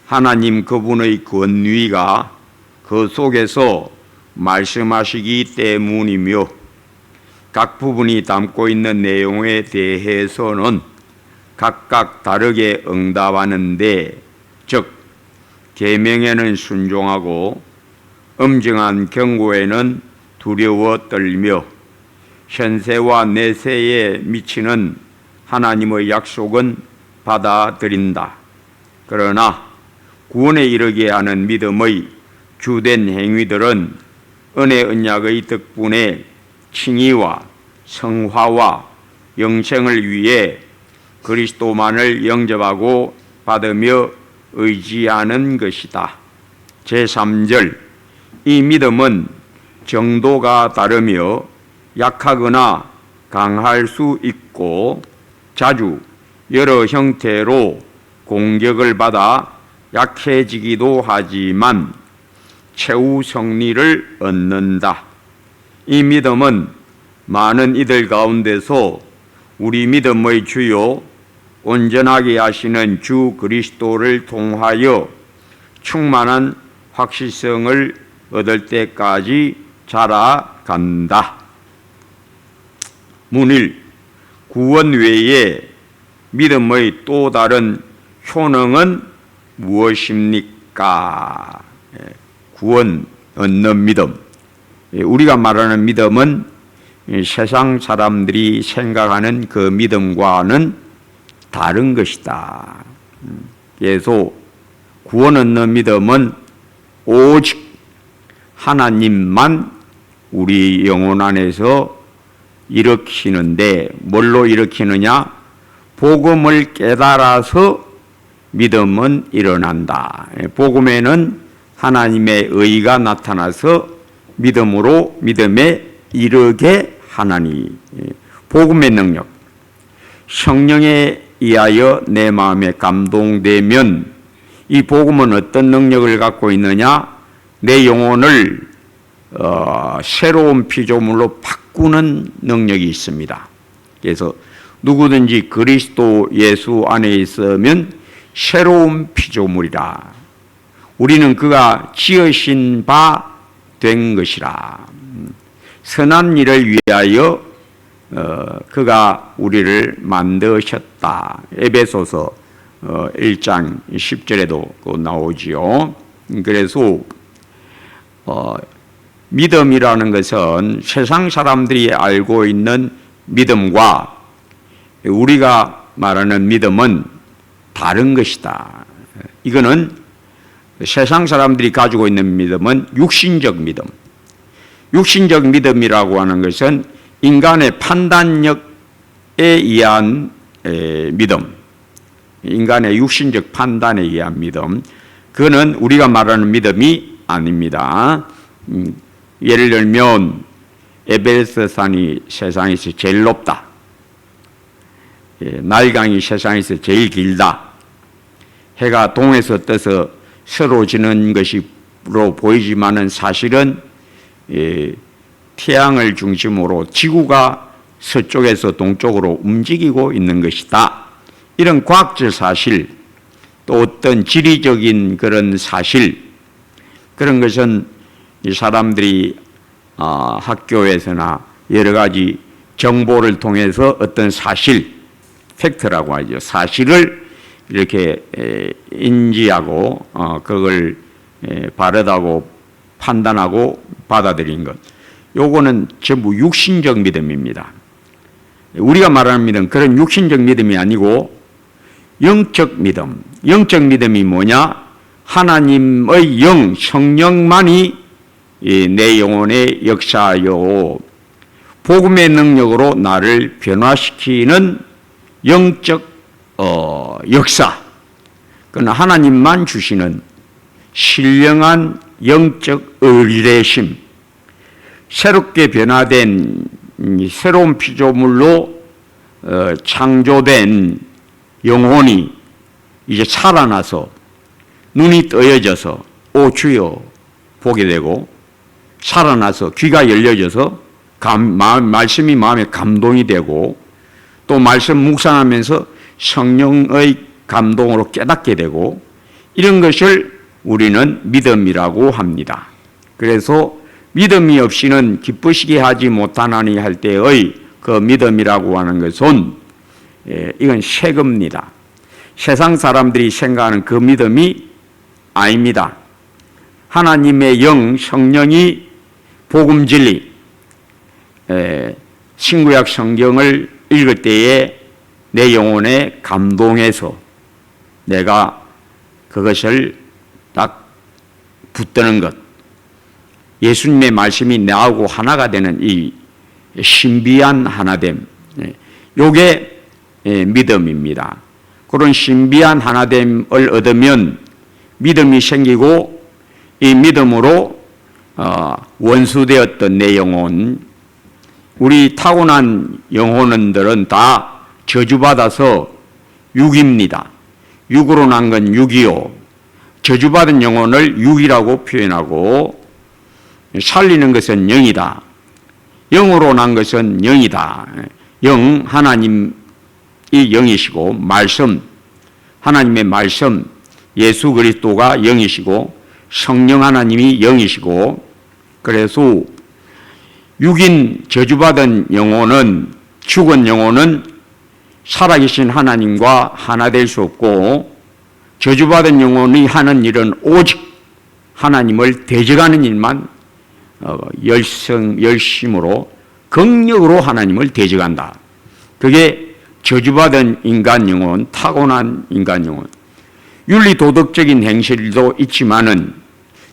하나님 그분의 권위가 그 속에서 말씀하시기 때문이며, 각 부분이 담고 있는 내용에 대해서는 각각 다르게 응답하는데, 즉 계명에는 순종하고 엄정한 경고에는 두려워 떨며 현세와 내세에 미치는 하나님의 약속은 받아들인다. 그러나 구원에 이르게 하는 믿음의 주된 행위들은 은혜 언약의 덕분에 칭의와 성화와 영생을 위해 그리스도만을 영접하고 받으며 의지하는 것이다. 제3절, 이 믿음은 정도가 다르며 약하거나 강할 수 있고 자주 여러 형태로 공격을 받아 약해지기도 하지만 최후 승리를 얻는다. 이 믿음은 많은 이들 가운데서 우리 믿음의 주요 온전하게 하시는 주 그리스도를 통하여 충만한 확실성을 얻을 때까지 자라간다. 문일, 구원 외에 믿음의 또 다른 효능은 무엇입니까? 구원 얻는 믿음. 우리가 말하는 믿음은 세상 사람들이 생각하는 그 믿음과는 다른 것이다. 그래서 구원 얻는 믿음은 오직 하나님만 우리 영혼 안에서 일으키는데, 뭘로 일으키느냐? 복음을 깨달아서 믿음은 일어난다. 복음에는 하나님의 의가 나타나서 믿음에 이르게 하나니, 복음의 능력, 성령에 의하여 내 마음에 감동되면 이 복음은 어떤 능력을 갖고 있느냐? 내 영혼을 새로운 피조물로 바꾸는 능력이 있습니다. 그래서 누구든지 그리스도 예수 안에 있으면 새로운 피조물이라. 우리는 그가 지으신 바 된 것이라. 선한 일을 위하여 그가 우리를 만드셨다. 에베소서 1장 10절에도 나오지요. 그래서 믿음이라는 것은 세상 사람들이 알고 있는 믿음과 우리가 말하는 믿음은 다른 것이다. 이거는 세상 사람들이 가지고 있는 믿음은 육신적 믿음. 육신적 믿음이라고 하는 것은 인간의 판단력에 의한 믿음, 인간의 육신적 판단에 의한 믿음, 그거는 우리가 말하는 믿음이 아닙니다. 예를 들면 에베레스트 산이 세상에서 제일 높다, 나일강이 세상에서 제일 길다, 해가 동에서 떠서 서로 지는 것으로 보이지만은 사실은 태양을 중심으로 지구가 서쪽에서 동쪽으로 움직이고 있는 것이다. 이런 과학적 사실, 또 어떤 지리적인 그런 사실, 그런 것은 이 사람들이 학교에서나 여러 가지 정보를 통해서 어떤 사실, 팩트라고 하죠. 사실을 이렇게 인지하고 그걸 바르다고 판단하고 받아들인 것, 요거는 전부 육신적 믿음입니다. 우리가 말하는 믿음, 그런 육신적 믿음이 아니고 영적 믿음. 영적 믿음이 뭐냐? 하나님의 영, 성령만이 내 영혼에 역사하여 복음의 능력으로 나를 변화시키는 영적 역사. 그건 하나님만 주시는 신령한 영적 의뢰심, 새롭게 변화된 새로운 피조물로 창조된 영혼이 이제 살아나서 눈이 떠여져서 오 주여 보게 되고, 살아나서 귀가 열려져서 말씀이 마음에 감동이 되고, 또 말씀 묵상하면서 성령의 감동으로 깨닫게 되고 이런 것을 우리는 믿음이라고 합니다. 그래서 믿음이 없이는 기쁘시게 하지 못하나니 할 때의 그 믿음이라고 하는 것은 이건 세금입니다. 세상 사람들이 생각하는 그 믿음이 아닙니다. 하나님의 영, 성령이 복음 진리, 신구약 성경을 읽을 때에 내 영혼에 감동해서 내가 그것을 딱 붙드는 것, 예수님의 말씀이 나하고 하나가 되는 이 신비한 하나됨, 요게 믿음입니다. 그런 신비한 하나됨을 얻으면 믿음이 생기고 이 믿음으로 원수되었던 내 영혼, 우리 타고난 영혼들은 다 저주받아서 육입니다. 육으로 난 건 육이요. 저주받은 영혼을 육이라고 표현하고 살리는 것은 영이다. 영으로 난 것은 영이다. 영, 하나님이 영이시고 말씀, 하나님의 말씀, 예수 그리스도가 영이시고 성령 하나님이 영이시고 그래서 육인 저주받은 영혼은 죽은 영혼은 살아계신 하나님과 하나 될 수 없고 저주받은 영혼이 하는 일은 오직 하나님을 대적하는 일만 열심으로 긍력으로 하나님을 대적한다. 그게 저주받은 인간 영혼, 타고난 인간 영혼. 윤리 도덕적인 행실도 있지만은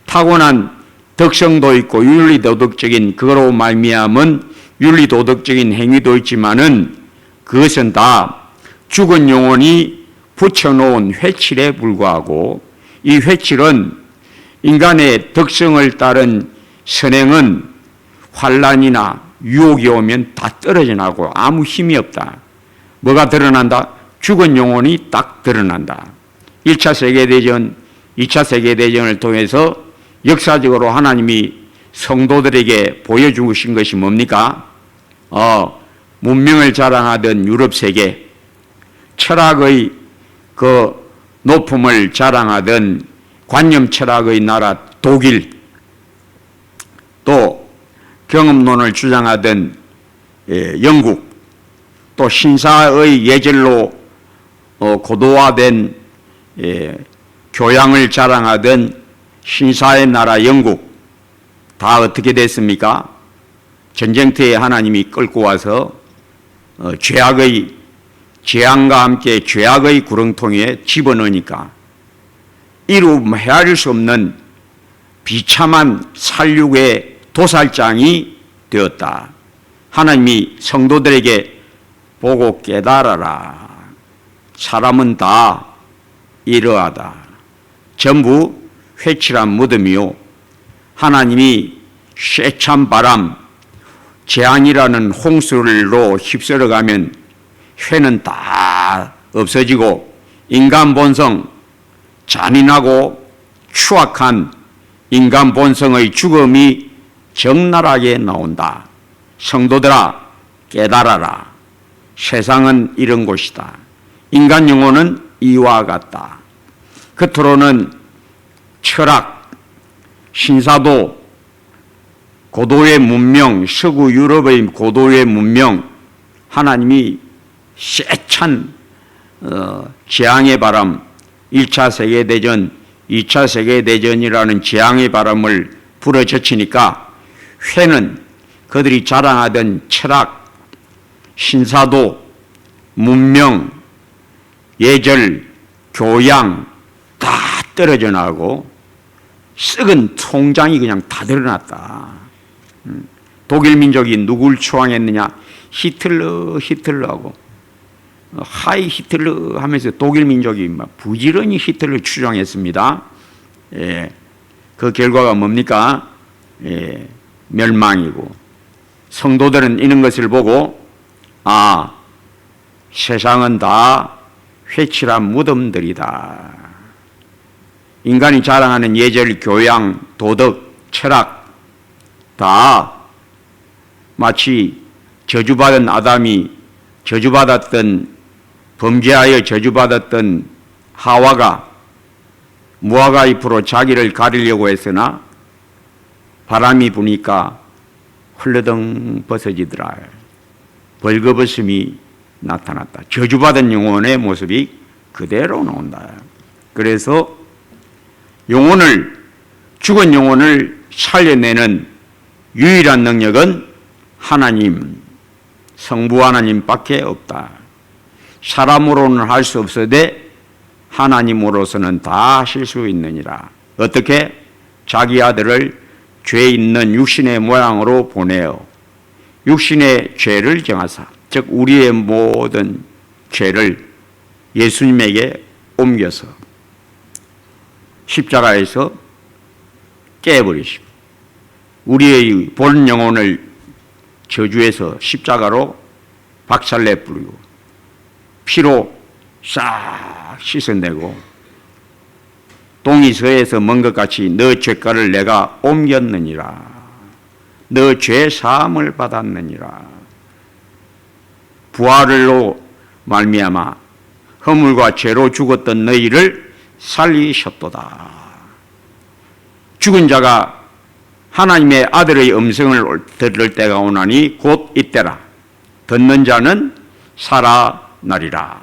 타고난 덕성도 있고 윤리 도덕적인 그거로 말미암은 윤리 도덕적인 행위도 있지만은 그것은 다 죽은 영혼이 붙여놓은 회칠에 불과하고 이 회칠은 인간의 덕성을 따른 선행은 환란이나 유혹이 오면 다 떨어져 나고 아무 힘이 없다. 뭐가 드러난다? 죽은 영혼이 딱 드러난다. 1차 세계대전, 2차 세계대전을 통해서 역사적으로 하나님이 성도들에게 보여주신 것이 뭡니까? 문명을 자랑하던 유럽 세계, 철학의 그 높음을 자랑하던 관념 철학의 나라 독일, 또 경험론을 주장하던 영국, 또 신사의 예절로 고도화된 교양을 자랑하던 신사의 나라 영국, 다 어떻게 됐습니까? 전쟁터에 하나님이 끌고 와서 죄악의 재앙과 함께 죄악의 구렁텅이에 집어넣으니까 이루 헤아릴 수 없는 비참한 살육의 도살장이 되었다. 하나님이 성도들에게 보고 깨달아라. 사람은 다 이러하다. 전부 회칠한 무덤이요. 하나님이 쇠찬 바람, 재앙이라는 홍수로 휩쓸어가면 회는 다 없어지고 인간 본성, 잔인하고 추악한 인간 본성의 죽음이 적나라하게 나온다. 성도들아 깨달아라. 세상은 이런 곳이다. 인간 영혼은 이와 같다. 겉으로는 철학, 신사도, 고도의 문명, 서구 유럽의 고도의 문명, 하나님이 세찬 재앙의 바람, 1차 세계대전, 2차 세계대전이라는 재앙의 바람을 불어젖히니까 회는 그들이 자랑하던 철학, 신사도, 문명, 예절, 교양 다 떨어져 나가고 썩은 통장이 그냥 다 드러났다. 독일 민족이 누굴 추앙했느냐? 히틀러하고 하이 히틀러 하면서 독일 민족이 막 부지런히 히틀러 추종했습니다. 그 결과가 뭡니까? 멸망이고 성도들은 이런 것을 보고 세상은 다 회칠한 무덤들이다. 인간이 자랑하는 예절, 교양, 도덕, 철학 다 마치 저주받은 아담이 저주받았던 범죄하여 저주받았던 하와가 무화과 잎으로 자기를 가리려고 했으나 바람이 부니까 흘러덩 벗어지더라. 벌거벗음이 나타났다. 저주받은 영혼의 모습이 그대로 나온다. 그래서 죽은 영혼을 살려내는 유일한 능력은 하나님, 성부 하나님밖에 없다. 사람으로는 할 수 없으되 하나님으로서는 다 하실 수 있느니라. 어떻게? 자기 아들을 죄 있는 육신의 모양으로 보내어 육신의 죄를 정하사, 즉 우리의 모든 죄를 예수님에게 옮겨서 십자가에서 깨버리시고 우리의 본 영혼을 저주해서 십자가로 박살내 뿌리고 피로 싹 씻어내고 동이서에서 먼 것 같이 너 죄가를 내가 옮겼느니라. 너 죄 사함을 받았느니라. 부활로 말미암아 허물과 죄로 죽었던 너희를 살리셨도다. 죽은 자가 하나님의 아들의 음성을 들을 때가 오나니 곧 이때라. 듣는 자는 살아나리라.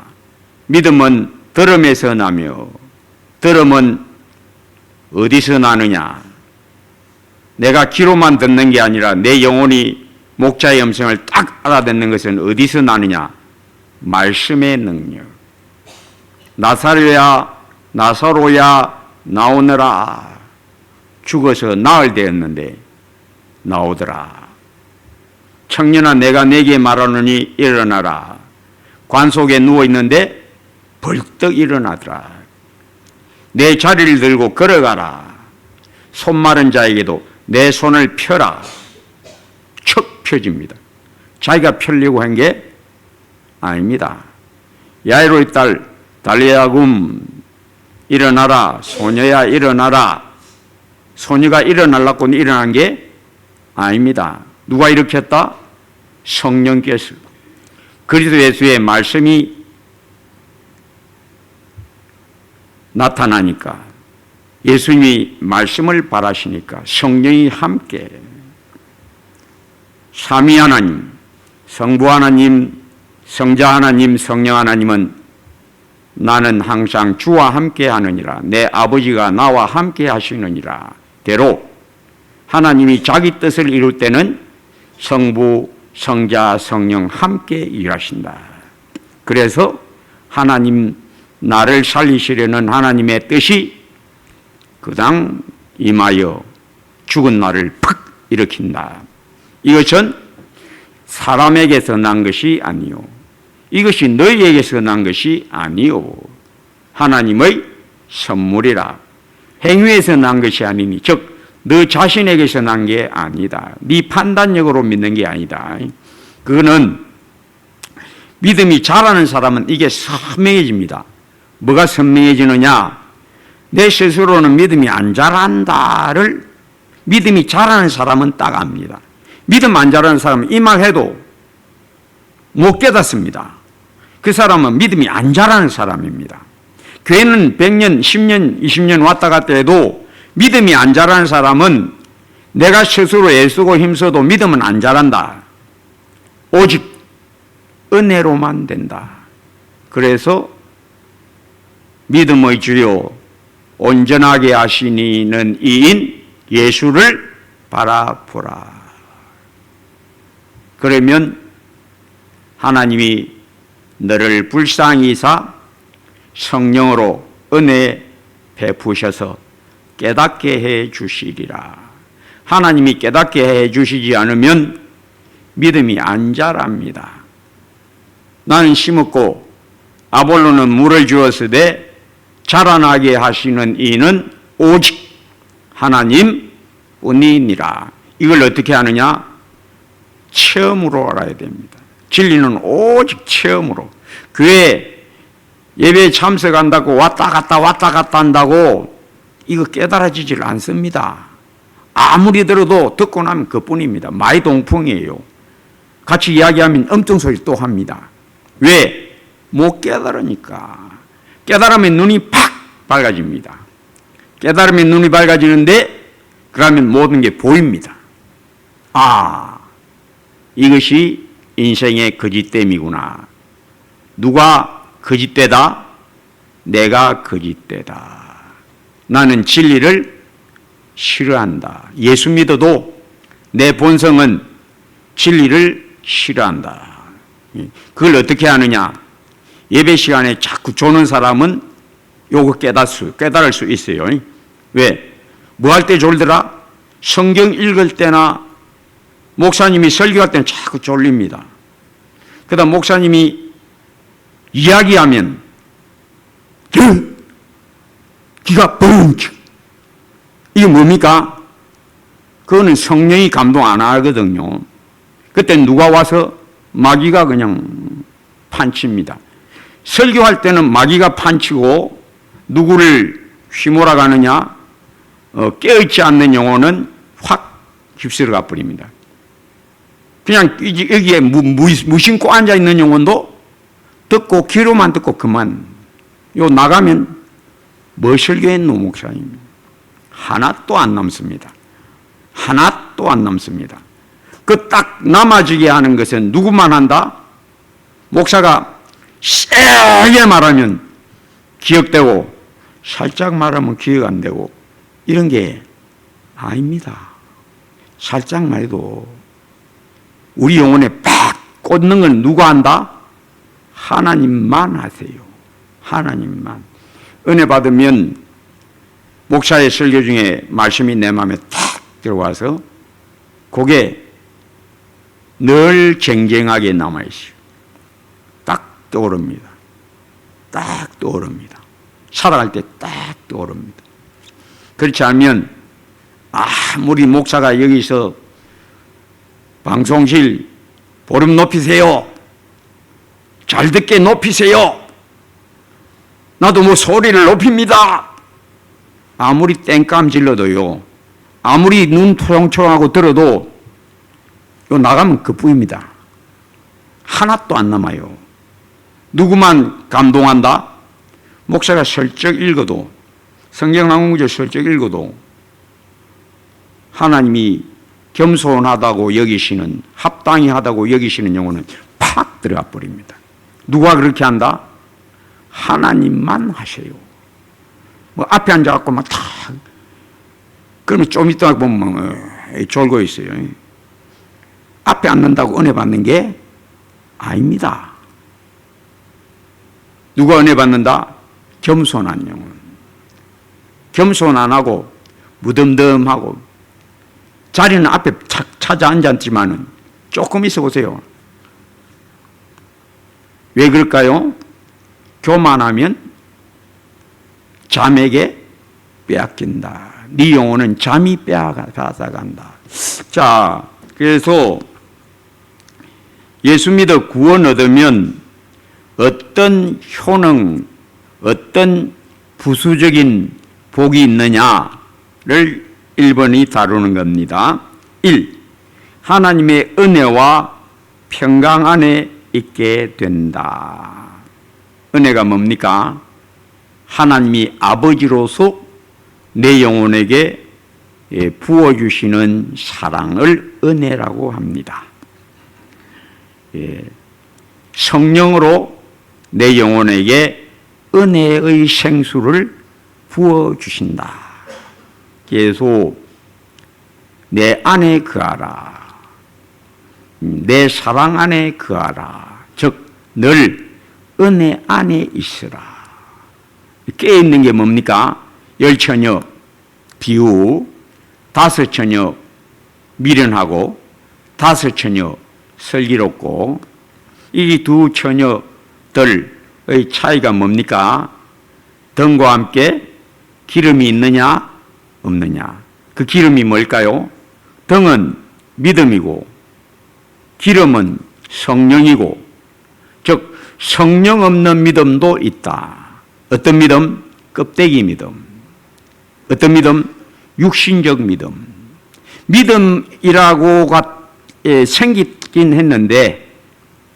믿음은 들음에서 나며 들음은 어디서 나느냐? 내가 귀로만 듣는 게 아니라 내 영혼이 목자의 음성을 딱 알아듣는 것은 어디서 나느냐? 말씀의 능력. 나사로야 나오너라. 죽어서 나흘 되었는데 나오더라. 청년아 내가 네게 말하노니 일어나라. 관 속에 누워있는데 벌떡 일어나더라. 내 자리를 들고 걸어가라. 손 마른 자에게도 내 손을 펴라. 척 펴집니다. 자기가 펴려고 한 게 아닙니다. 야이로의 딸 달리아굼 일어나라. 소녀야 일어나라. 소녀가 일어나려고 일어난 게 아닙니다. 누가 일으켰다? 성령께서. 그리스도 예수의 말씀이 나타나니까, 예수님이 말씀을 바라시니까 성령이 함께, 삼위 하나님, 성부 하나님, 성자 하나님, 성령 하나님은 나는 항상 주와 함께 하느니라. 내 아버지가 나와 함께 하시느니라. 대로 하나님이 자기 뜻을 이룰 때는 성부, 성자, 성령 함께 일하신다. 그래서 하나님 나를 살리시려는 하나님의 뜻이 그당 임하여 죽은 나를 팍 일으킨다. 이것은 사람에게서 난 것이 아니요, 이것이 너희에게서 난 것이 아니요, 하나님의 선물이라. 행위에서 난 것이 아니니, 즉 너 자신에게서 난 게 아니다. 네 판단력으로 믿는 게 아니다. 그거는 믿음이 자라는 사람은 이게 선명해집니다. 뭐가 선명해지느냐? 내 스스로는 믿음이 안 자란다를 믿음이 자라는 사람은 딱 압니다. 믿음 안 자라는 사람은 이 말 해도 못 깨닫습니다. 그 사람은 믿음이 안 자라는 사람입니다. 교회는 100년, 10년, 20년 왔다 갔다 해도 믿음이 안 자라는 사람은 내가 스스로 애쓰고 힘써도 믿음은 안 자란다. 오직 은혜로만 된다. 그래서 믿음의 주요 온전하게 하시니는 이인 예수를 바라보라. 그러면 하나님이 너를 불쌍히 사 성령으로 은혜 베푸셔서 깨닫게 해 주시리라. 하나님이 깨닫게 해 주시지 않으면 믿음이 안 자랍니다. 나는 심었고 아볼로는 물을 주었으되 자라나게 하시는 이는 오직 하나님 뿐이니라. 이걸 어떻게 하느냐? 체험으로 알아야 됩니다. 진리는 오직 체험으로. 교회 예배에 참석한다고 왔다 갔다 한다고 이거 깨달아지질 않습니다. 아무리 들어도 듣고 나면 그뿐입니다. 마이동풍이에요. 같이 이야기하면 엄청 소리 또 합니다. 왜? 못 깨달으니까. 깨달음의 눈이 팍 밝아집니다. 깨달음의 눈이 밝아지는데 그러면 모든 게 보입니다. 아, 이것이 인생의 거짓됨이구나. 누가 거짓되다? 내가 거짓되다. 나는 진리를 싫어한다. 예수 믿어도 내 본성은 진리를 싫어한다. 그걸 어떻게 하느냐? 예배 시간에 자꾸 조는 사람은 요거 깨달을 수 있어요. 왜? 뭐 할 때 졸더라? 성경 읽을 때나 목사님이 설교할 때는 자꾸 졸립니다. 그다음 목사님이 이야기하면 귀가 뻥. 이게 뭡니까? 그거는 성령이 감동 안 하거든요. 그때 누가 와서 마귀가 그냥 판칩니다. 설교할 때는 마귀가 판치고 누구를 휘몰아가느냐? 깨어있지 않는 영혼은 확 휩쓸어 가버립니다. 그냥 여기에 무심코 앉아있는 영혼도 듣고 귀로만 듣고 그만. 요 나가면 뭐 설교했노 목사님? 하나도 안 남습니다. 하나도 안 남습니다. 그 딱 남아지게 하는 것은 누구만 한다? 목사가 세게 말하면 기억되고 살짝 말하면 기억 안 되고 이런 게 아닙니다. 살짝만 해도 우리 영혼에 팍 꽂는 건 누가 한다? 하나님만 하세요. 하나님만. 은혜 받으면 목사의 설교 중에 말씀이 내 마음에 탁 들어와서 그게 늘 쟁쟁하게 남아있어요. 딱 떠오릅니다. 딱 떠오릅니다. 살아갈 때 딱 떠오릅니다. 그렇지 않으면 아무리 목사가 여기서 방송실 볼륨 높이세요. 잘 듣게 높이세요. 나도 뭐 소리를 높입니다. 아무리 땡감 질러도요. 아무리 눈 초롱초롱하고 들어도 요 나가면 그뿐입니다. 하나도 안 남아요. 누구만 감동한다? 목사가 슬쩍 읽어도 성경 한 구절 슬쩍 읽어도 하나님이 겸손하다고 여기시는 합당히 하다고 여기시는 영혼은 팍 들어가 버립니다. 누가 그렇게 한다? 하나님만 하세요. 뭐 앞에 앉아갖고 막 탁 그러면 좀 이따 보면 졸고 있어요. 앞에 앉는다고 은혜 받는 게 아닙니다. 누가 은혜 받는다? 겸손한 영혼. 겸손 안 하고 무덤덤하고 자리는 앞에 찾아 앉았지만은 조금 있어 보세요. 왜 그럴까요? 교만하면 잠에게 빼앗긴다. 네 영혼은 잠이 빼앗아간다. 자, 그래서 예수 믿어 구원 얻으면 어떤 효능, 어떤 부수적인 복이 있느냐를 1번이 다루는 겁니다. 1. 하나님의 은혜와 평강 안에 있게 된다. 은혜가 뭡니까? 하나님이 아버지로서 내 영혼에게 부어주시는 사랑을 은혜라고 합니다. 성령으로 내 영혼에게 은혜의 생수를 부어주신다. 그래서 내 안에 거하라. 내 사랑 안에 거하라. 즉 늘 은혜 안에 있으라. 깨어있는 게 뭡니까? 열처녀 비유, 다섯처녀 미련하고 다섯처녀 슬기롭고 이 두 처녀들의 차이가 뭡니까? 등과 함께 기름이 있느냐 없느냐. 그 기름이 뭘까요? 등은 믿음이고 기름은 성령이고, 즉 성령 없는 믿음도 있다. 어떤 믿음? 껍데기 믿음. 어떤 믿음? 육신적 믿음. 믿음이라고 생기긴 했는데,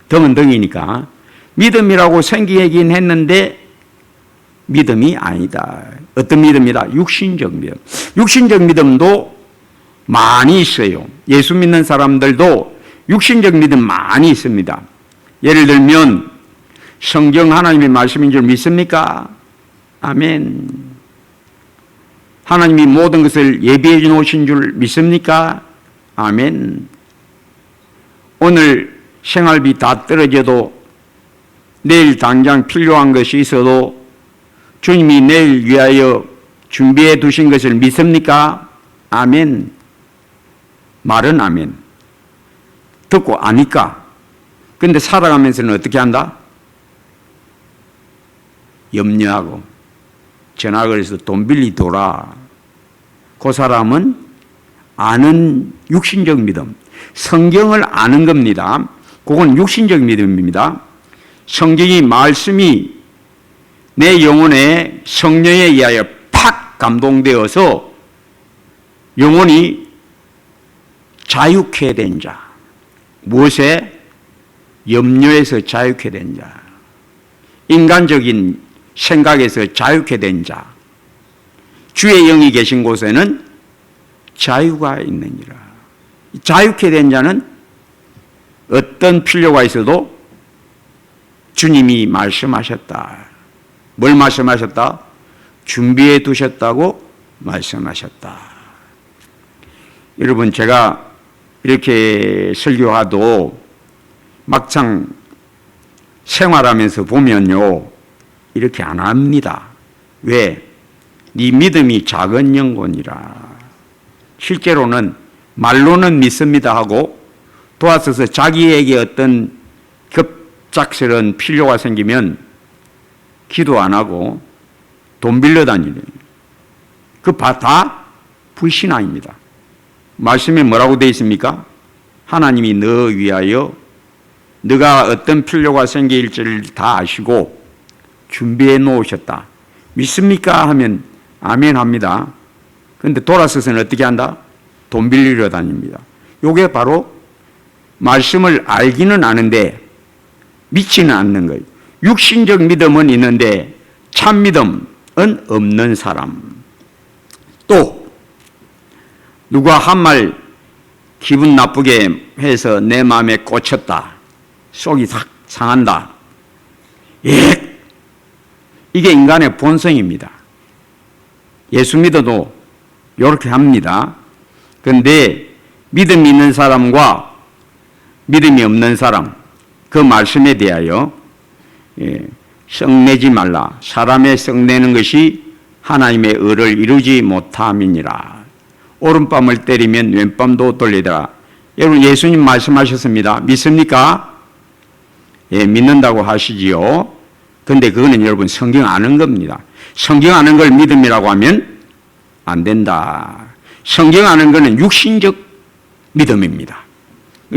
등은 등이니까 믿음이라고 생기긴 했는데 믿음이 아니다. 어떤 믿음이다? 육신적 믿음. 육신적 믿음도 많이 있어요. 예수 믿는 사람들도 육신적 믿음 많이 있습니다. 예를 들면 성경 하나님의 말씀인 줄 믿습니까? 아멘. 하나님이 모든 것을 예비해 놓으신 줄 믿습니까? 아멘. 오늘 생활비 다 떨어져도 내일 당장 필요한 것이 있어도 주님이 내일 위하여 준비해 두신 것을 믿습니까? 아멘. 말은 아멘. 듣고 아니까. 근데 살아가면서는 어떻게 한다? 염려하고 전화 걸어서 돈 빌리더라. 그 사람은 아는 육신적 믿음. 성경을 아는 겁니다. 그건 육신적 믿음입니다. 성경이 말씀이 내 영혼에 성령에 의하여 팍 감동되어서 영혼이 자유케 된 자. 무엇에? 염려에서 자유케 된 자. 인간적인 생각에서 자유케 된 자. 주의 영이 계신 곳에는 자유가 있느니라. 자유케 된 자는 어떤 필요가 있어도 주님이 말씀하셨다. 뭘 말씀하셨다? 준비해 두셨다고 말씀하셨다. 여러분, 제가 이렇게 설교하도 막상 생활하면서 보면요, 이렇게 안 합니다. 왜? 네 믿음이 작은 영혼이라. 실제로는 말로는 믿습니다 하고 도와서서 자기에게 어떤 급작스러운 필요가 생기면 기도 안 하고 돈 빌려 다니는 그 다 불신앙입니다. 말씀에 뭐라고 되어 있습니까? 하나님이 너 위하여 너가 어떤 필요가 생길지를 다 아시고 준비해 놓으셨다. 믿습니까? 하면 아멘 합니다. 그런데 돌아서서는 어떻게 한다? 돈 빌리러 다닙니다. 이게 바로 말씀을 알기는 아는데 믿지는 않는 거예요. 육신적 믿음은 있는데 참 믿음은 없는 사람. 또 누가 한 말 기분 나쁘게 해서 내 마음에 꽂혔다. 속이 싹 상한다. 예, 이게 인간의 본성입니다. 예수 믿어도 이렇게 합니다. 그런데 믿음이 있는 사람과 믿음이 없는 사람, 그 말씀에 대하여 썩내지 말라. 사람의 썩내는 것이 하나님의 의를 이루지 못함이니라. 오른밤을 때리면 왼밤도 돌리더라. 여러분, 예수님 말씀하셨습니다. 믿습니까? 예, 믿는다고 하시지요. 그런데 그거는 여러분 성경 아는 겁니다. 성경 아는 걸 믿음이라고 하면 안 된다. 성경 아는 것은 육신적 믿음입니다.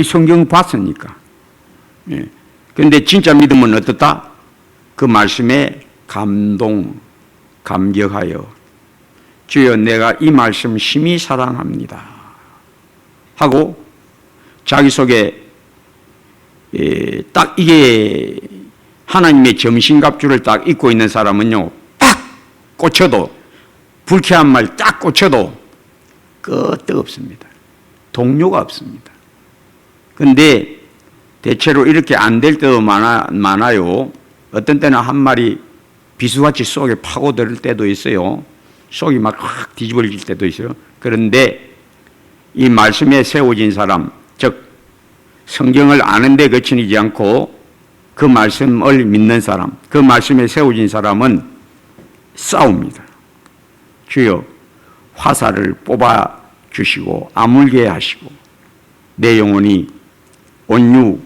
성경 봤으니까. 예. 그런데 진짜 믿음은 어떻다? 그 말씀에 감격하여 주여 내가 이 말씀 심히 사랑합니다 하고 자기 속에 딱 이게 하나님의 정신갑주를 딱 입고 있는 사람은요, 딱 꽂혀도 불쾌한 말 딱 꽂혀도 끝도 없습니다. 동료가 없습니다. 그런데 대체로 이렇게 안 될 때도 많아요. 어떤 때는 한 말이 비수같이 속에 파고들 때도 있어요. 속이 막 확 뒤집어질 때도 있어요. 그런데 이 말씀에 세워진 사람, 즉 성경을 아는데 거치지 않고 그 말씀을 믿는 사람, 그 말씀에 세워진 사람은 싸웁니다. 주여 화살을 뽑아 주시고 아물게 하시고 내 영혼이 온유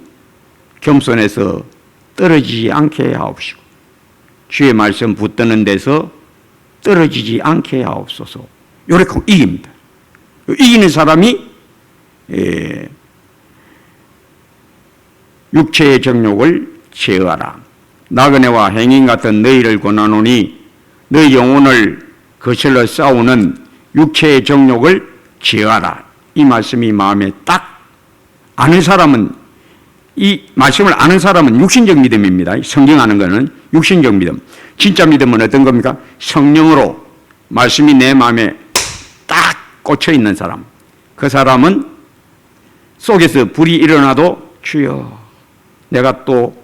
겸손해서 떨어지지 않게 하옵시고 주의 말씀 붙드는 데서 떨어지지 않게 하옵소서. 이렇게 이깁니다. 이기는 사람이 육체의 정욕을 제어하라. 나그네와 행인 같은 너희를 권하노니 너희 영혼을 거슬러 싸우는 육체의 정욕을 제어하라. 이 말씀이 마음에 딱 아는 사람은, 이 말씀을 아는 사람은 육신적 믿음입니다. 성경 아는 것은 육신적 믿음. 진짜 믿음은 어떤 겁니까? 성령으로 말씀이 내 마음에 딱 꽂혀 있는 사람. 그 사람은 속에서 불이 일어나도 주여, 내가 또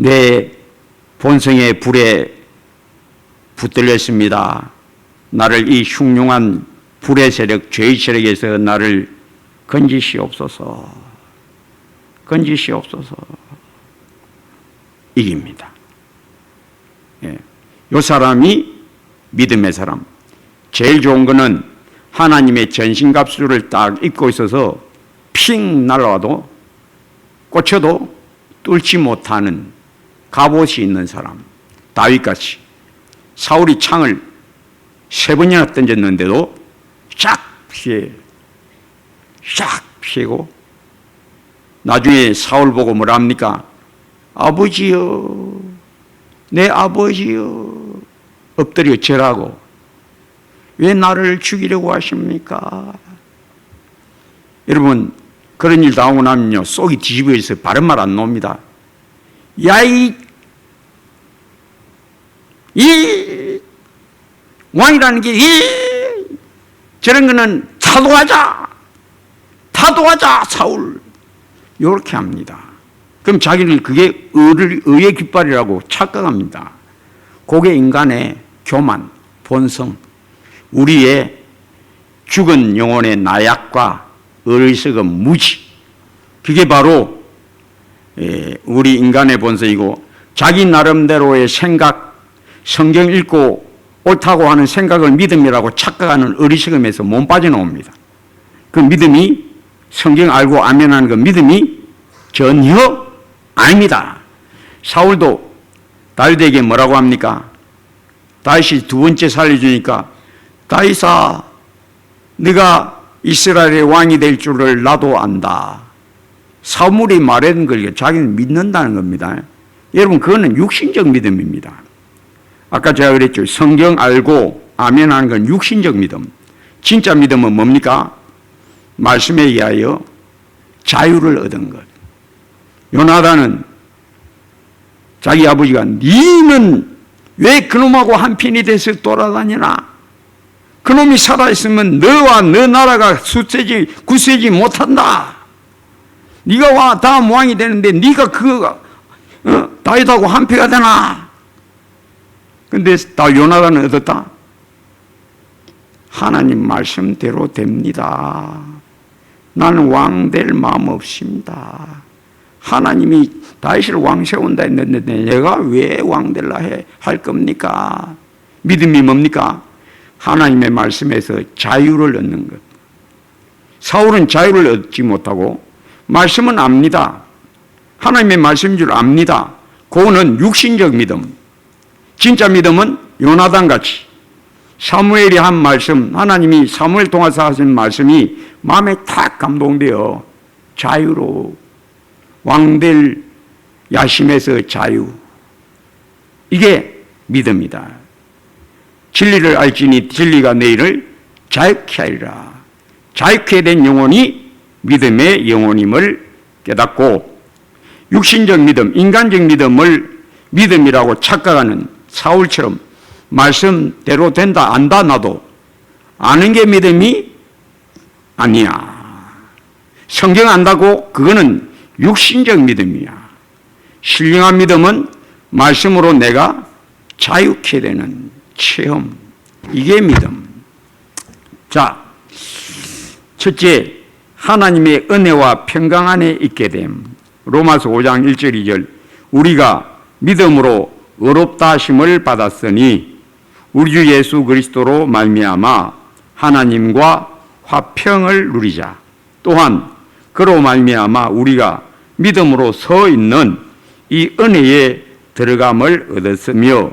내 본성의 불에 붙들렸습니다. 나를 이 흉흉한 불의 세력, 죄의 세력에서 나를 건지시옵소서. 건지시옵소서. 이깁니다. 예. 이 사람이 믿음의 사람. 제일 좋은 거는 하나님의 전신갑주를 딱 입고 있어서 핑 날아와도 꽂혀도 뚫지 못하는 갑옷이 있는 사람. 다윗같이 사울이 창을 3번이나 던졌는데도 쫙 피고 나중에 사울 보고 뭐라 합니까? 아버지여, 내 아버지여, 엎드려 절하고 왜 나를 죽이려고 하십니까? 여러분, 그런 일 당하고 나면요, 속이 뒤집어져서 바른 말 안 나옵니다. 야, 이 왕이라는 게 저런 거는 타도하자 사울, 이렇게 합니다. 그럼 자기는 그게 의의 깃발이라고 착각합니다. 그게 인간의 교만, 본성, 우리의 죽은 영혼의 나약과 어리석은 무지, 그게 바로 우리 인간의 본성이고, 자기 나름대로의 생각, 성경 읽고 옳다고 하는 생각을 믿음이라고 착각하는 어리석음에서 못 빠져나옵니다. 그 믿음이, 성경 알고 아멘하는 그 믿음이 전혀 아닙니다. 사울도 다윗에게 뭐라고 합니까? 다윗이 두 번째 살려주니까, 다윗아, 네가 이스라엘의 왕이 될 줄을 나도 안다. 사물이 말하는 걸 자기는 믿는다는 겁니다. 여러분, 그거는 육신적 믿음입니다. 아까 제가 그랬죠. 성경 알고 아멘하는 건 육신적 믿음. 진짜 믿음은 뭡니까? 말씀에 의하여 자유를 얻은 것. 요나단은 자기 아버지가 니는 왜 그놈하고 한편이 돼서 돌아다니나? 그놈이 살아있으면 너와 너 나라가 굳세지 못한다. 네가 와 다음 왕이 되는데 네가 다윗하고 한패가 되나? 근데 요나단은 어떻다? 하나님 말씀대로 됩니다. 나는 왕 될 마음 없습니다. 하나님이 다윗을 왕 세운다 했는데 내가 왜 왕 될라 할 겁니까? 믿음이 뭡니까? 하나님의 말씀에서 자유를 얻는 것. 사울은 자유를 얻지 못하고 말씀은 압니다. 하나님의 말씀인 줄 압니다. 그거는 육신적 믿음. 진짜 믿음은 요나단같이 사무엘이 한 말씀, 하나님이 사무엘 통해서 하신 말씀이 마음에 탁 감동되어 자유로 왕될 야심에서 자유. 이게 믿음이다. 진리를 알지니 진리가 너희를 자유케 하리라. 자유케 된 영혼이 믿음의 영혼임을 깨닫고, 육신적 믿음, 인간적 믿음을 믿음이라고 착각하는 사울처럼 말씀대로 된다, 안다, 나도 아는 게 믿음이 아니야. 성경 안다고 그거는 육신적 믿음이야. 신령한 믿음은 말씀으로 내가 자유케 되는 체험, 이게 믿음. 자, 첫째, 하나님의 은혜와 평강 안에 있게 됨. 로마서 5장 1절 2절. 우리가 믿음으로 의롭다 하심을 받았으니 우리 주 예수 그리스도로 말미암아 하나님과 화평을 누리자. 또한 그로 말미암아 우리가 믿음으로 서 있는 이 은혜에 들어감을 얻었으며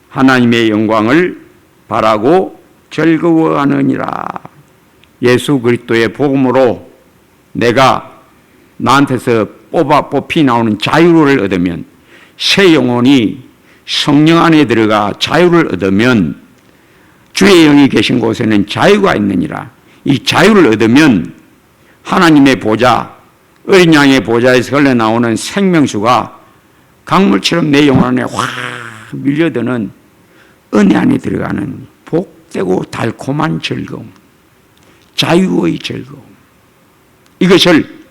하나님의 영광을 바라고 즐거워하느니라. 예수 그리스도의 복음으로 내가 나한테서 뽑히 나오는 자유를 얻으면, 새 영혼이 성령 안에 들어가 자유를 얻으면, 주의 영이 계신 곳에는 자유가 있느니라. 이 자유를 얻으면 하나님의 보좌, 어린 양의 보좌에서 흘러나오는 생명수가 강물처럼 내 영혼 안에 확 밀려드는 은혜 안에 들어가는 복되고 달콤한 즐거움, 자유의 즐거움, 이것을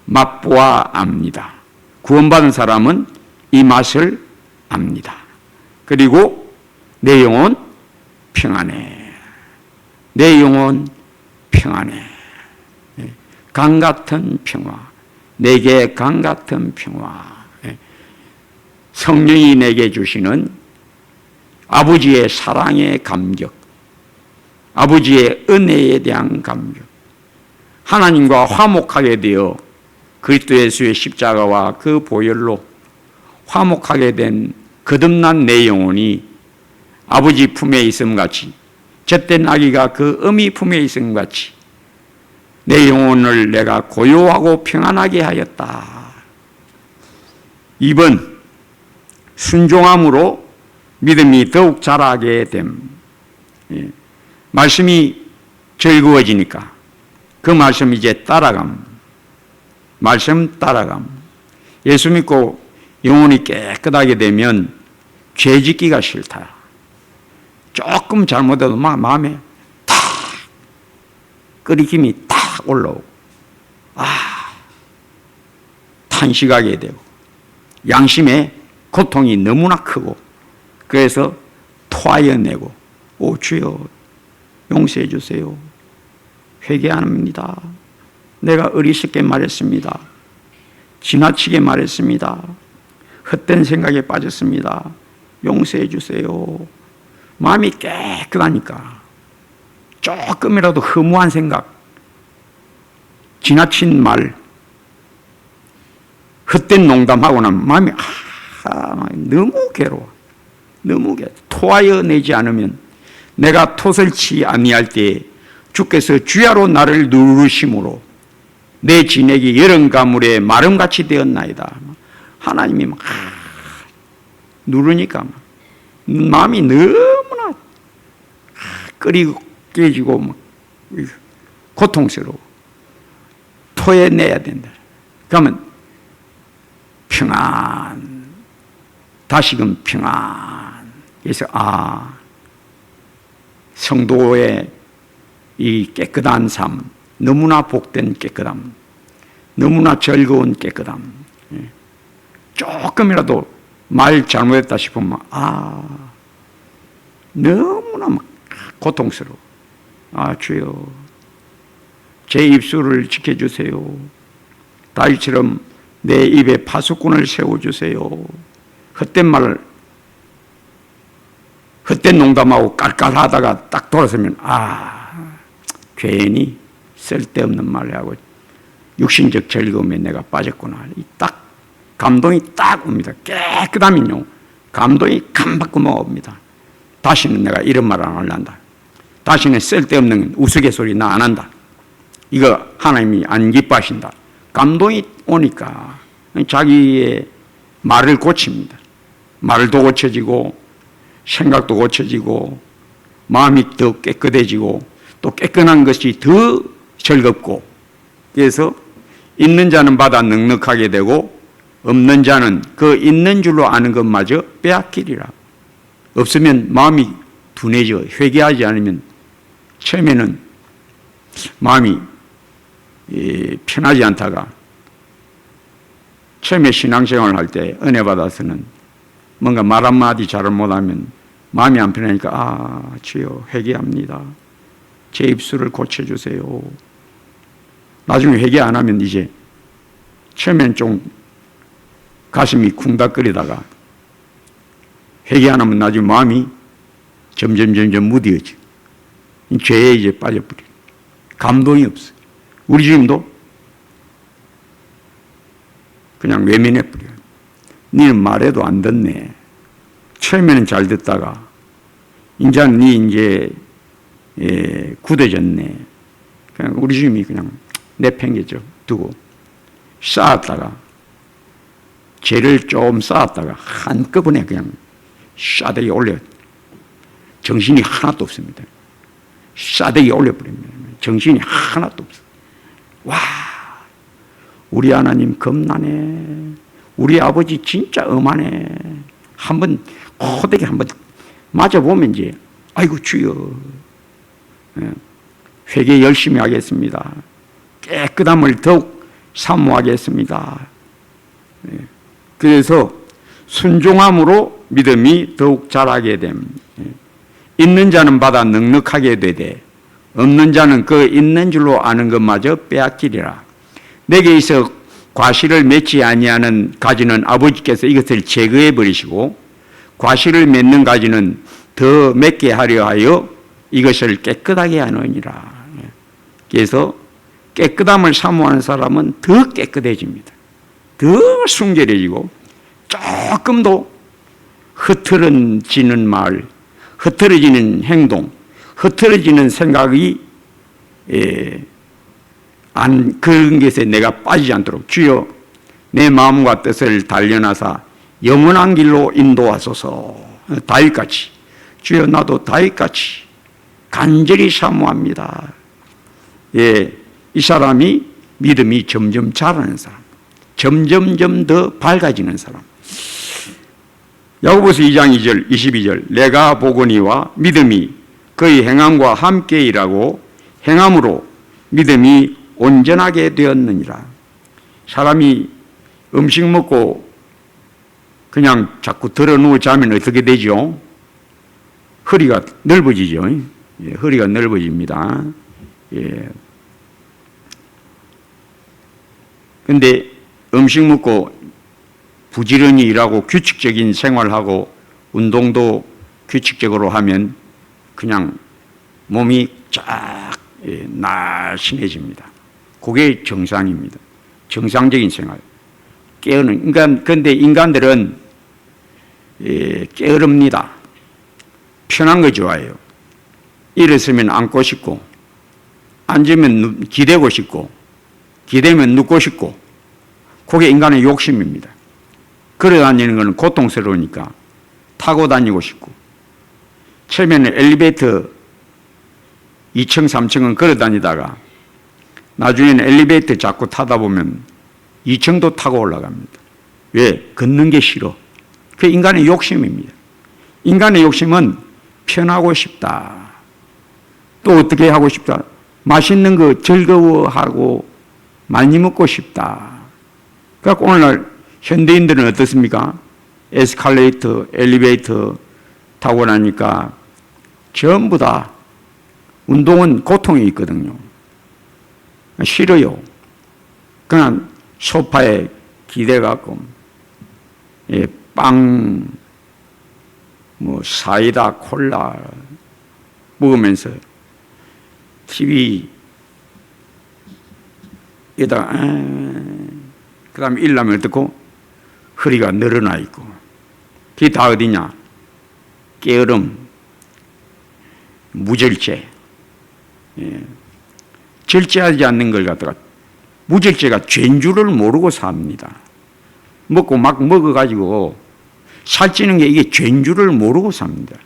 맛보아 압니다. 구원받은 사람은 이 맛을 압니다. 그리고 내 영혼 평안해. 내 영혼 평안해. 강 같은 평화, 내게 강 같은 평화. 성령이 내게 주시는 아버지의 사랑의 감격, 아버지의 은혜에 대한 감격, 하나님과 화목하게 되어 그리스도 예수의 십자가와 그 보혈로 화목하게 된 거듭난 내 영혼이 아버지 품에 있음 같이, 젖된 아기가 그 어미 품에 있음 같이 내 영혼을 내가 고요하고 평안하게 하였다. 2번, 순종함으로 믿음이 더욱 자라게 됨. 말씀이 즐거워지니까 그 말씀 이제 따라감. 말씀 따라감. 예수 믿고 영혼이 깨끗하게 되면 죄 짓기가 싫다. 조금 잘못해도 막 마음에 탁 끓이김이 탁 올라오고, 탄식하게 되고, 양심에 고통이 너무나 크고, 그래서 토하여내고, 오 주여 용서해 주세요. 회개합니다. 내가 어리석게 말했습니다. 지나치게 말했습니다. 헛된 생각에 빠졌습니다. 용서해 주세요. 마음이 깨끗하니까 조금이라도 허무한 생각, 지나친 말, 헛된 농담하고 나면 마음이 너무 괴로워. 너무 괴로워. 토하여 내지 않으면 내가 토설치 아니할 때에 주께서 주야로 나를 누르심으로 내 진액이 여름 가물에 마름같이 되었나이다. 하나님이 막 누르니까 마음이 너무나 끓이고 깨지고 막 고통스러워. 토해내야 된다. 그러면 평안, 다시금 평안. 그래서 성도의 이 깨끗한 삶, 너무나 복된 깨끗함, 너무나 즐거운 깨끗함. 조금이라도 말 잘못했다 싶으면 너무나 막 고통스러워. 주여 제 입술을 지켜주세요. 다윗처럼 내 입에 파수꾼을 세워주세요. 헛된 말, 헛된 농담하고 깔깔하다가 딱 돌아서면 괜히 쓸데없는 말을 하고 육신적 즐거움에 내가 빠졌구나. 딱 감동이 딱 옵니다. 깨끗하면요 감동이 깜박구멍 옵니다. 다시는 내가 이런 말 안 할란다. 다시는 쓸데없는 우스갯소리 나 안 한다. 이거 하나님이 안 기뻐하신다. 감동이 오니까 자기의 말을 고칩니다. 말도 고쳐지고 생각도 고쳐지고 마음이 더 깨끗해지고 또 깨끗한 것이 더 즐겁고, 그래서 있는 자는 받아 넉넉하게 되고 없는 자는 그 있는 줄로 아는 것마저 빼앗기리라. 없으면 마음이 둔해져. 회개하지 않으면 처음에는 마음이 편하지 않다가 처음에 신앙생활을 할 때 은혜 받아서는 뭔가 말 한마디 잘 못하면 마음이 안 편하니까 주여 회개합니다. 제 입술을 고쳐주세요. 나중에 회개 안 하면 이제 처음에는 좀 가슴이 쿵닥거리다가 회개 안 하면 나중에 마음이 점점 무뎌져. 죄에 이제 빠져버려. 감동이 없어. 우리 지금도 그냥 외면해버려. 니는 말해도 안 듣네. 처음에는 잘 듣다가 이제는 니 이제 굳어졌네. 그냥 우리 주님이 그냥 내팽개쳐 두고 쌓았다가 죄를 좀 쌓았다가 한꺼번에 그냥 싸대기 올려. 정신이 하나도 없습니다. 싸대기 올려버립니다. 정신이 하나도 없어. 와, 우리 하나님 겁나네. 우리 아버지 진짜 엄하네. 한번 호되게 한번 맞아보면 이제 아이고 주여, 회개 열심히 하겠습니다. 깨끗함을 더욱 사모하겠습니다. 그래서 순종함으로 믿음이 더욱 자라게 됨. 있는 자는 받아 넉넉하게 되되 없는 자는 그 있는 줄로 아는 것마저 빼앗기리라. 내게 있어 과실을 맺지 아니하는 가지는 아버지께서 이것을 제거해 버리시고 과실을 맺는 가지는 더 맺게 하려 하여 이것을 깨끗하게 하느니라. 그래서 깨끗함을 사모하는 사람은 더 깨끗해집니다. 더 순결해지고 조금도 흐트러지는 말, 흐트러지는 행동, 흐트러지는 생각이 그런 것에 내가 빠지지 않도록 주여 내 마음과 뜻을 단련하사 영원한 길로 인도하소서. 다윗같이 주여 나도 다윗같이 간절히 사모합니다. 이 사람이 믿음이 점점 자라는 사람, 점점점 더 밝아지는 사람. 야고보서 2장 2절 22절 내가 보거니와 믿음이 그의 행함과 함께 일하고 행함으로 믿음이 온전하게 되었느니라. 사람이 음식 먹고 그냥 자꾸 들어 누워 자면 어떻게 되죠? 허리가 넓어지죠. 허리가 넓어집니다. 근데 음식 먹고 부지런히 일하고 규칙적인 생활하고 운동도 규칙적으로 하면 그냥 몸이 쫙 날씬해집니다. 그게 정상입니다. 정상적인 생활. 깨어는 인간, 근데 인간들은 게으릅니다. 편한 거 좋아해요. 일어서면 앉고 싶고, 앉으면 기대고 싶고, 기대면 눕고 싶고, 그게 인간의 욕심입니다. 걸어 다니는 것은 고통스러우니까 타고 다니고 싶고, 처음에는 엘리베이터 2층, 3층은 걸어 다니다가 나중에는 엘리베이터 자꾸 타다 보면 2층도 타고 올라갑니다. 왜? 걷는 게 싫어. 그게 인간의 욕심입니다. 인간의 욕심은 편하고 싶다. 또 어떻게 하고 싶다? 맛있는 거 즐거워하고 많이 먹고 싶다. 그러니까 오늘날 현대인들은 어떻습니까? 에스컬레이터, 엘리베이터 타고 나니까 전부 다 운동은 고통이 있거든요. 싫어요. 그냥 소파에 기대갖고 빵, 사이다, 콜라 먹으면서 TV 에다가 그 다음에 일라면 듣고 허리가 늘어나 있고 그게 다 어디냐? 게으름, 무절제. 절제하지 않는 걸 갖다가 무절제가 죄인 줄을 모르고 삽니다. 먹고 막 먹어가지고 살찌는 게 이게 죄인 줄을 모르고 삽니다.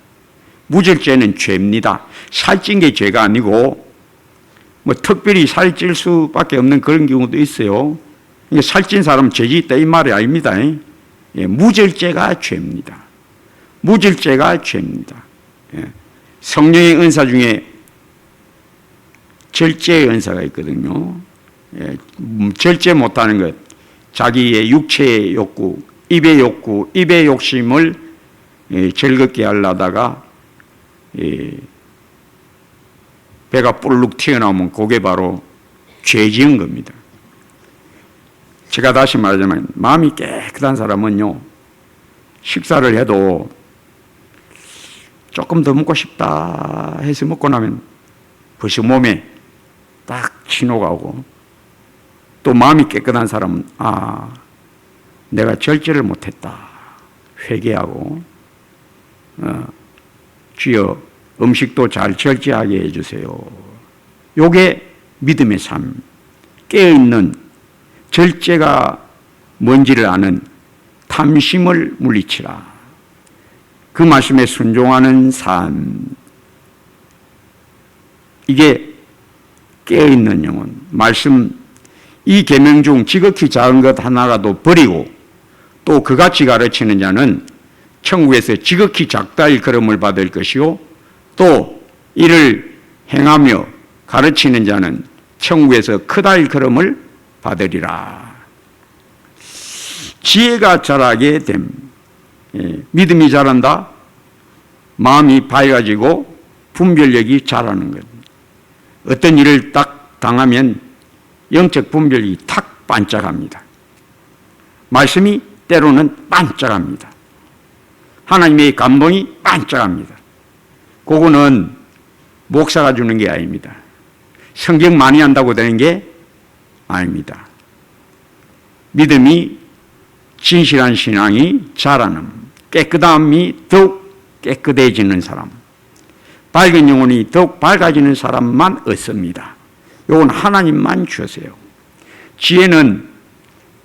무절제는 죄입니다. 살찐 게 죄가 아니고 특별히 살찔 수밖에 없는 그런 경우도 있어요. 살찐 사람은 죄지 있다 이 말이 아닙니다. 무절제가 죄입니다. 무절제가 죄입니다. 성령의 은사 중에 절제의 은사가 있거든요. 절제 못하는 것, 자기의 육체의 욕구, 입의 욕심을 즐겁게 하려다가 배가 볼록 튀어나오면 그게 바로 죄 지은 겁니다. 제가 다시 말하자면 마음이 깨끗한 사람은요, 식사를 해도 조금 더 먹고 싶다 해서 먹고 나면 벌써 몸에 딱 신호가 오고, 또 마음이 깨끗한 사람은 내가 절제를 못했다 회개하고 주여 음식도 잘 절제하게 해주세요. 요게 믿음의 삶. 깨어있는 절제가 뭔지를 아는 탐심을 물리치라. 그 말씀에 순종하는 삶. 이게 깨어있는 영혼. 말씀 이 계명 중 지극히 작은 것 하나라도 버리고 또 그같이 가르치는 자는 천국에서 지극히 작다 일컬음을 받을 것이요 또 이를 행하며 가르치는 자는 천국에서 크다 일컬음을 받으리라. 지혜가 자라게 됨. 믿음이 자란다. 마음이 밝아지고 분별력이 자라는 것. 어떤 일을 딱 당하면 영적 분별력이 탁 반짝합니다. 말씀이 때로는 반짝합니다. 하나님의 감동이 반짝합니다. 그거는 목사가 주는 게 아닙니다. 성경 많이 한다고 되는 게 아닙니다. 믿음이 진실한 신앙이 자라는 깨끗함이 더욱 깨끗해지는 사람, 밝은 영혼이 더욱 밝아지는 사람만 얻습니다. 이건 하나님만 주세요. 지혜는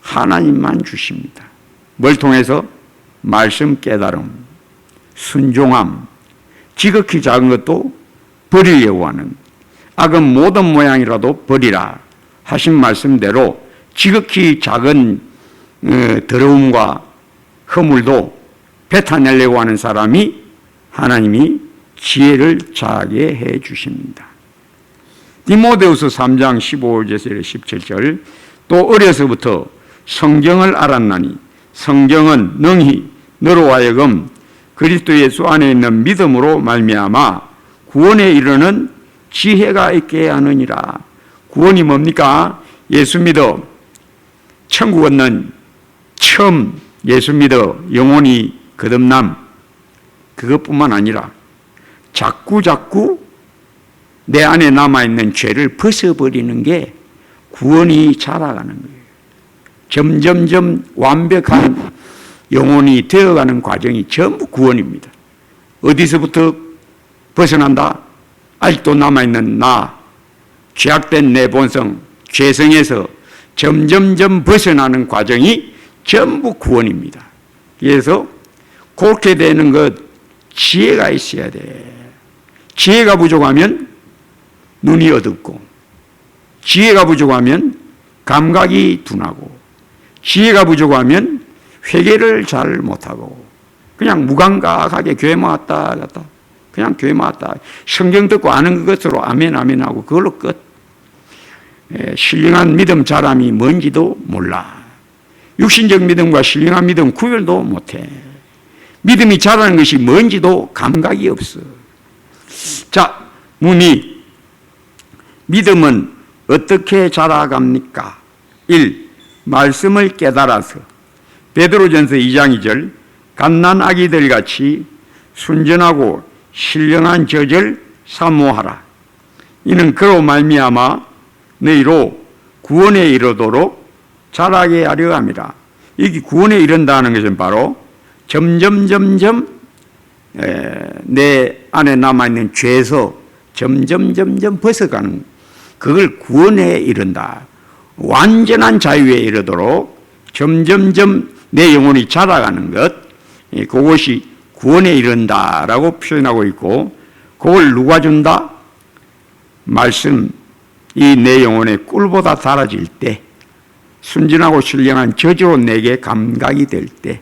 하나님만 주십니다. 뭘 통해서? 말씀 깨달음, 순종함, 지극히 작은 것도 버리려고 하는 악은 모든 모양이라도 버리라 하신 말씀대로 지극히 작은 더러움과 허물도 뱉어내려고 하는 사람이 하나님이 지혜를 자라게 해 주십니다. 디모데후서 3장 15절에서 17절 또 어려서부터 성경을 알았나니 성경은 능히 너로 하여금 그리스도 예수 안에 있는 믿음으로 말미암아 구원에 이르는 지혜가 있게 하느니라. 구원이 뭡니까? 예수 믿어 천국 얻는 처음 예수 믿어 영혼이 거듭남 그것뿐만 아니라 자꾸 내 안에 남아있는 죄를 벗어버리는 게 구원이 자라가는 거예요. 점점점 완벽한 영혼이 되어가는 과정이 전부 구원입니다. 어디서부터 벗어난다? 아직도 남아있는 나, 죄악된 내 본성, 죄성에서 점점점 벗어나는 과정이 전부 구원입니다. 그래서 그렇게 되는 것 지혜가 있어야 돼. 지혜가 부족하면 눈이 어둡고, 지혜가 부족하면 감각이 둔하고, 지혜가 부족하면 회개를 잘 못하고 그냥 무감각하게 교회만 왔다 갔다 그냥 교회만 왔다 성경 듣고 아는 것으로 아멘 아멘 하고 그걸로 끝. 신령한 믿음 자람이 뭔지도 몰라. 육신적 믿음과 신령한 믿음 구별도 못해. 믿음이 자라는 것이 뭔지도 감각이 없어. 자, 문의. 믿음은 어떻게 자라갑니까? 1. 말씀을 깨달아서 베드로전서 2장 2절 갓난 아기들 같이 순전하고 신령한 젖을 사모하라. 이는 그로 말미암아 너희로 구원에 이르도록 자라게 하려 함이라. 이게 구원에 이른다는 것은 바로 점점 내 안에 남아있는 죄에서 점점 벗어가는 그걸 구원에 이른다. 완전한 자유에 이르도록 점점점 내 영혼이 자라가는 것, 그것이 구원에 이른다라고 표현하고 있고, 그걸 누가 준다? 말씀, 이 내 영혼의 꿀보다 달아질 때, 순진하고 신령한 저주로 내게 감각이 될 때,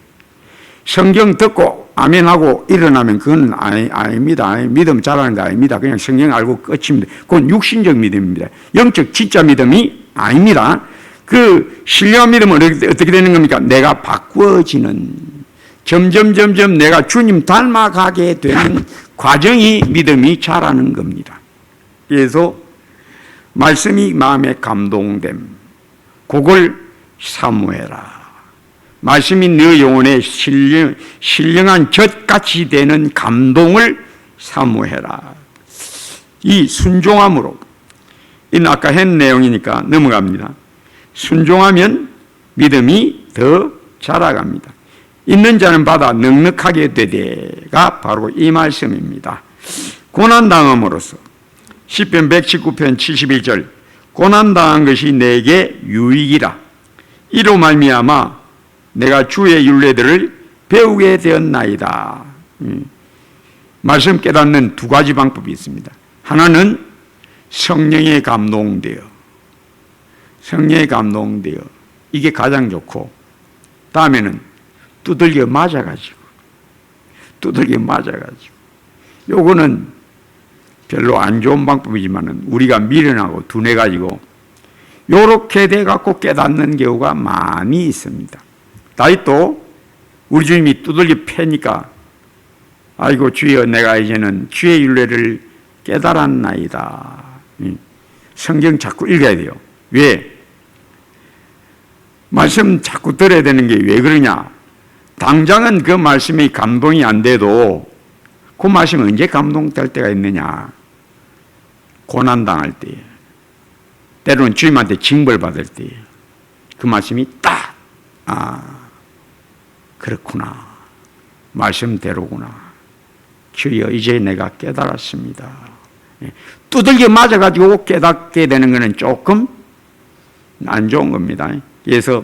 성경 듣고 아멘하고 일어나면 그건 아닙니다. 믿음 자라는 거 아닙니다. 그냥 성경 알고 끝입니다. 그건 육신적 믿음입니다. 영적 진짜 믿음이 아닙니다. 그 신령한 믿음은 어떻게 되는 겁니까? 내가 바꾸어지는, 점점 내가 주님 닮아가게 되는 과정이 믿음이 자라는 겁니다. 그래서 말씀이 마음에 감동됨, 그걸 사모해라. 말씀이 너 영혼에 신령한 젖같이 되는 감동을 사모해라. 이 순종함으로, 이는 아까 한 내용이니까 넘어갑니다. 순종하면 믿음이 더 자라갑니다. 있는 자는 받아 넉넉하게 되되가 바로 이 말씀입니다. 고난당함으로써 시편 119편 71절 고난당한 것이 내게 유익이라. 이로 말미암아 내가 주의 율례들을 배우게 되었나이다. 말씀 깨닫는 두 가지 방법이 있습니다. 하나는 성령에 감동되어 이게 가장 좋고, 다음에는 두들겨 맞아가지고 요거는 별로 안 좋은 방법이지만 우리가 미련하고 둔해가지고 요렇게 돼갖고 깨닫는 경우가 많이 있습니다. 다윗도 우리 주님이 두들겨 패니까 아이고 주여 내가 이제는 주의 율례를 깨달았나이다. 성경 자꾸 읽어야 돼요. 왜? 말씀 자꾸 들어야 되는 게 왜 그러냐? 당장은 그 말씀이 감동이 안 돼도 그 말씀이 언제 감동될 때가 있느냐? 고난당할 때, 때로는 주님한테 징벌받을 때 그 말씀이 딱 그렇구나, 말씀대로구나, 주여 이제 내가 깨달았습니다. 두들겨 맞아가지고 깨닫게 되는 것은 조금 안 좋은 겁니다. 그래서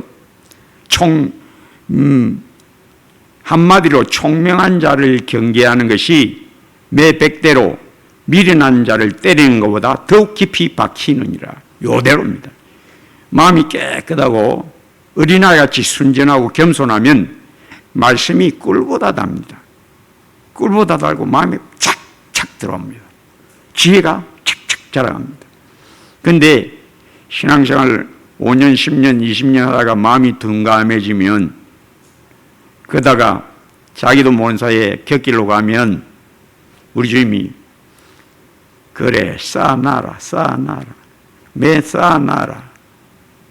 한마디로 총명한 자를 경계하는 것이 매 백대로 미련한 자를 때리는 것보다 더욱 깊이 박히느니라. 요대로입니다. 마음이 깨끗하고 어린아이같이 순전하고 겸손하면 말씀이 꿀보다 답니다. 꿀보다 달고 마음에 착착 들어옵니다. 지혜가 착착 자라갑니다. 그런데 신앙생활 5년, 10년, 20년 하다가 마음이 둔감해지면 그러다가 자기도 모르는 사이에 곁길로 가면 우리 주님이 그래 쌓아놔라 매 쌓아놔라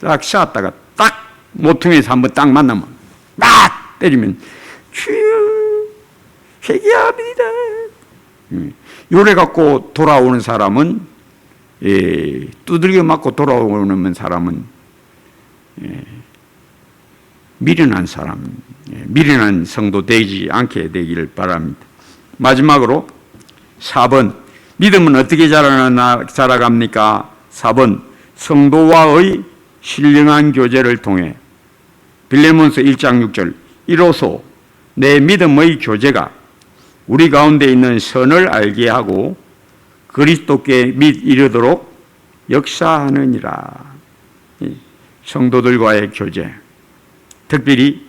딱 쌓았다가 딱 모퉁이에서 한번 딱 만나면 딱 때리면 주여 회개합니다. 요래 갖고 돌아오는 사람은 두들겨 맞고 돌아오는 사람은 미련한 사람, 미련한 성도 되지 않게 되기를 바랍니다. 마지막으로 4번, 믿음은 어떻게 자라갑니까? 4번, 성도와의 신령한 교제를 통해 빌레몬서 1장 6절 이로써 내 믿음의 교제가 우리 가운데 있는 선을 알게 하고 그리스도께 이르도록 역사하느니라. 성도들과의 교제, 특별히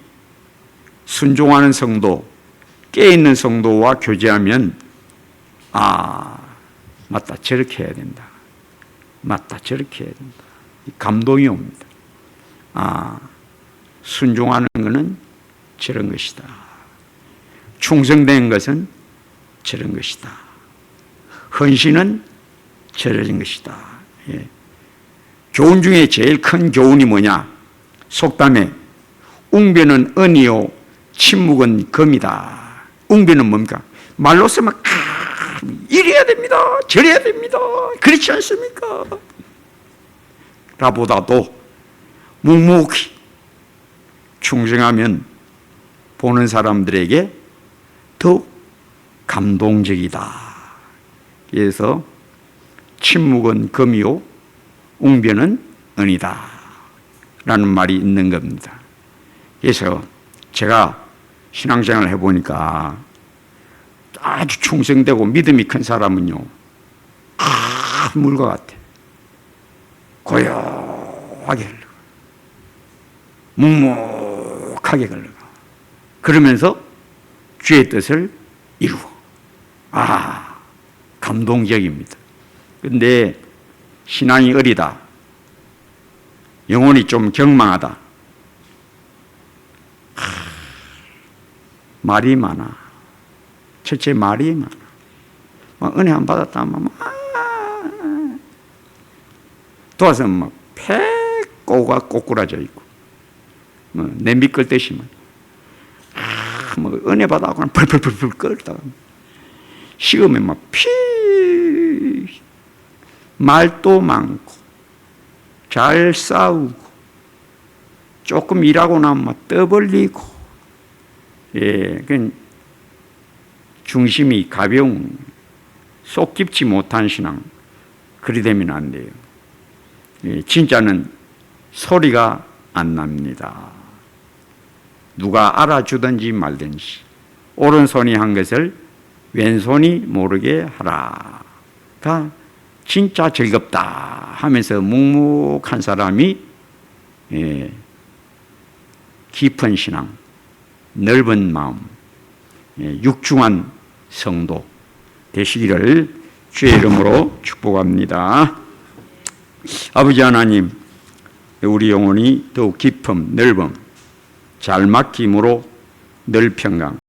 순종하는 성도, 깨어있는 성도와 교제하면 맞다 저렇게 해야 된다, 맞다 저렇게 해야 된다, 감동이 옵니다. 순종하는 것은 저런 것이다, 충성된 것은 저런 것이다, 헌신은 저런 것이다. 교훈 중에 제일 큰 교훈이 뭐냐? 속담에 웅변은 은이요 침묵은 금이다. 웅변은 뭡니까? 말로 쓰면 이래야 됩니다, 저래야 됩니다, 그렇지 않습니까? 라보다도 묵묵히 충성하면 보는 사람들에게 더욱 감동적이다. 그래서 침묵은 금이요 웅변은 은이다 라는 말이 있는 겁니다. 그래서 제가 신앙생활을 해보니까 아주 충성되고 믿음이 큰 사람은요 물과 같아. 고요하게 흘러가, 묵묵하게 흘러가. 그러면서 주의 뜻을 이루어. 감동적입니다. 그런데 신앙이 어리다, 영혼이 좀 경망하다, 말이 많아. 첫째 말이 많아. 은혜 안 받았다 하면 도와서 패꼬가 꼬꾸라져 있고, 냄비 끌 때시면 은혜 받아갖고 펄펄펄펄 끓다가 식으면 말도 많고 잘 싸우고 조금 일하고 나면 떠벌리고, 그 중심이 가벼운 속 깊지 못한 신앙, 그리 되면 안 돼요. 진짜는 소리가 안 납니다. 누가 알아주든지 말든지 오른손이 한 것을 왼손이 모르게 하라가 진짜 즐겁다 하면서 묵묵한 사람이 깊은 신앙, 넓은 마음, 육중한 성도 되시기를 주의 이름으로 축복합니다. 아버지 하나님, 우리 영혼이 더욱 깊음, 넓음, 잘 막힘으로 늘 평강,